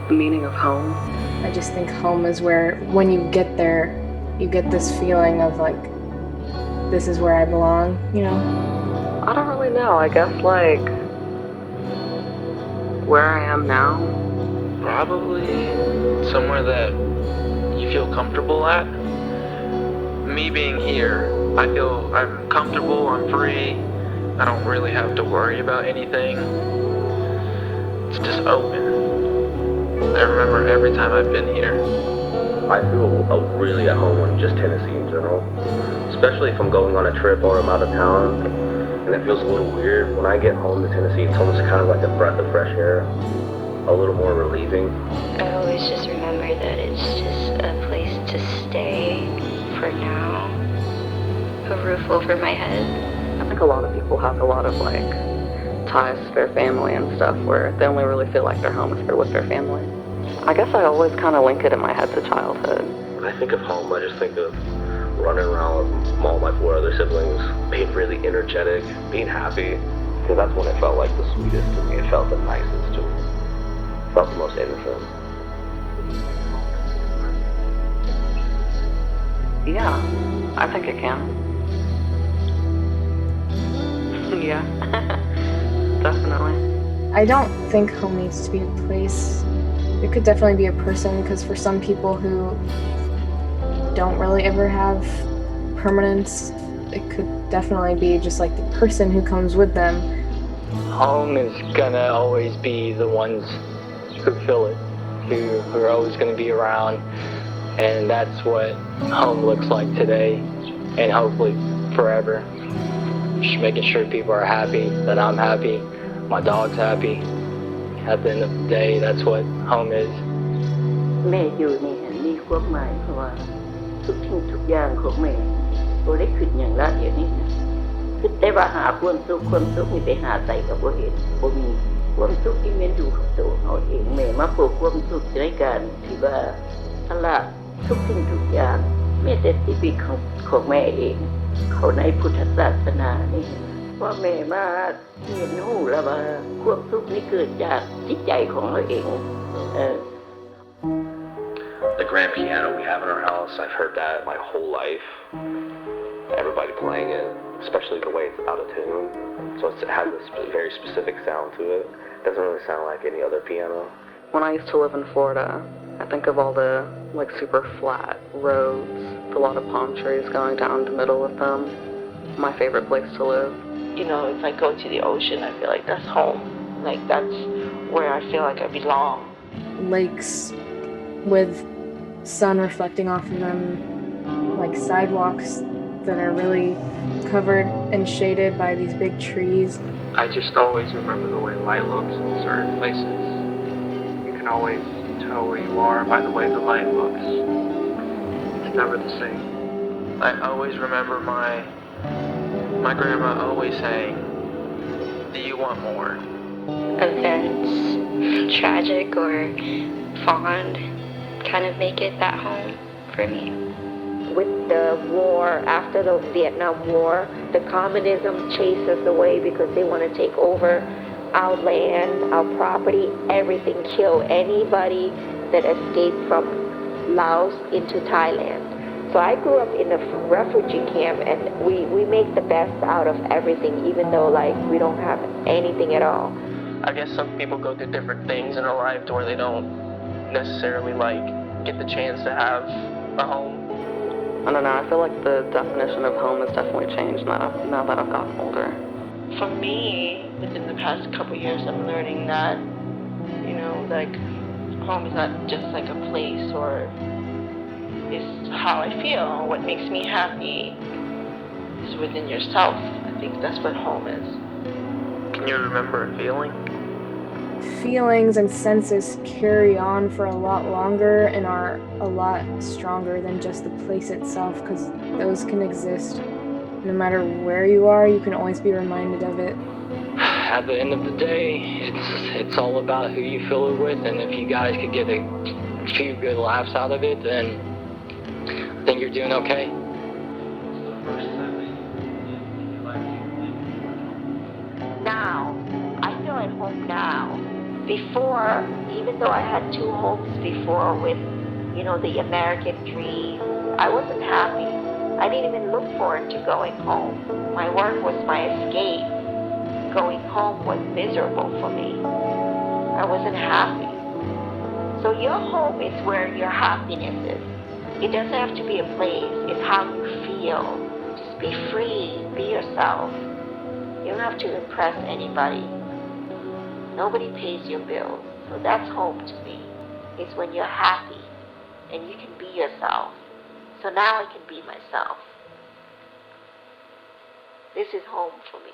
the meaning of home. I just think home is where, when you get there, you get this feeling of like, this is where I belong, you know? I don't really know. I guess like where I am now. Probably somewhere that you feel comfortable at. Me being here, I feel I'm comfortable, I'm free. I don't really have to worry about anything. It's just open. I remember every time I've been here. I feel really at home in just Tennessee in general, especially if I'm going on a trip or I'm out of town, and it feels a little weird. When I get home to Tennessee, it's almost kind of like a breath of fresh air, a little more relieving. I always just remember that it's just a place to stay for now, a roof over my head. I think a lot of people have a lot of like ties to their family and stuff where they only really feel like their home if they're with their family. I guess I always kind of link it in my head to childhood. When I think of home, I just think of running around with all my 4 other siblings, being really energetic, being happy, because that's when it felt like the sweetest to me. It felt the nicest to me. It felt the most innocent. Yeah, I think it can. Yeah, definitely. I don't think home needs to be a place. It could definitely be a person, because for some people who don't really ever have permanence, it could definitely be just like the person who comes with them. Home is gonna always be the ones who feel it, who are always gonna be around, and that's what home looks like today, and hopefully forever. Just making sure people are happy, that I'm happy, my dog's happy. At the end of the day, that's what home is. แม่อยู่นี่เห็นมีความหมายเพราะว่าทุกสิ่งทุกอย่างของแม่บ่ได้ขึ้นอย่างละเดี๋ยวนี้นะคือแต่ว่าหาความสุขมีไปหาใส่กับบ่เห็นบ่มีความสุขที่แม่นอยู่กับตัวเอาเองแม่มาพบความสุขในการที่ว่าอะล่ะทุกสิ่งทุกอย่างแม้แต่ชีวิตของแม่เองเขาในพุทธศาสนานี่ว่าแม่มาเรียนรู้แล้วว่าความสุขนี่เกิดจากจิตใจของเราเองThe grand piano we have in our house, I've heard that my whole life. Everybody playing it, especially the way it's out of tune. So it has this very specific sound to it. It doesn't really sound like any other piano. When I used to live in Florida, I think of all the like super flat roads, with a lot of palm trees going down the middle of them. My favorite place to live. You know, if I go to the ocean, I feel like that's home. Like that's where I feel like I belong. Lakes with sun reflecting off of them, like sidewalks that are really covered and shaded by these big trees. I just always remember the way light looks in certain places. You can always tell where you are by the way the light looks. It's never the same. I always remember my grandma always saying, "Do you want more?" Events, tragic or fond, kind of make it that home for me. With the war, after the Vietnam War, the communism chased us away because they want to take over our land, our property, everything, kill anybody that escaped from Laos into Thailand. So I grew up in a refugee camp, and we make the best out of everything, even though like we don't have anything at all. I guess some people go through different things in their life to where they don't necessarily like get the chance to have a home. I don't know, I feel like the definition of home has definitely changed now that I've gotten older. For me, within the past couple years, I'm learning that, you know, like home is not just like a place or it's how I feel. What makes me happy is within yourself. I think that's what home is. Can you remember a feeling? Feelings and senses carry on for a lot longer and are a lot stronger than just the place itself, because those can exist no matter where you are. You can always be reminded of it. At the end of the day, it's all about who you fill it with, and if you guys could get a few good laughs out of it, then I think you're doing okay. Now, I feel at home now. Before, even though I had 2 homes before with, the American dream, I wasn't happy. I didn't even look forward to going home. My work was my escape. Going home was miserable for me. I wasn't happy. So your home is where your happiness is. It doesn't have to be a place. It's how you feel. Just be free. Be yourself. You don't have to impress anybody. Nobody pays your bills. So that's home to me. It's when you're happy and you can be yourself. So now I can be myself. This is home for me.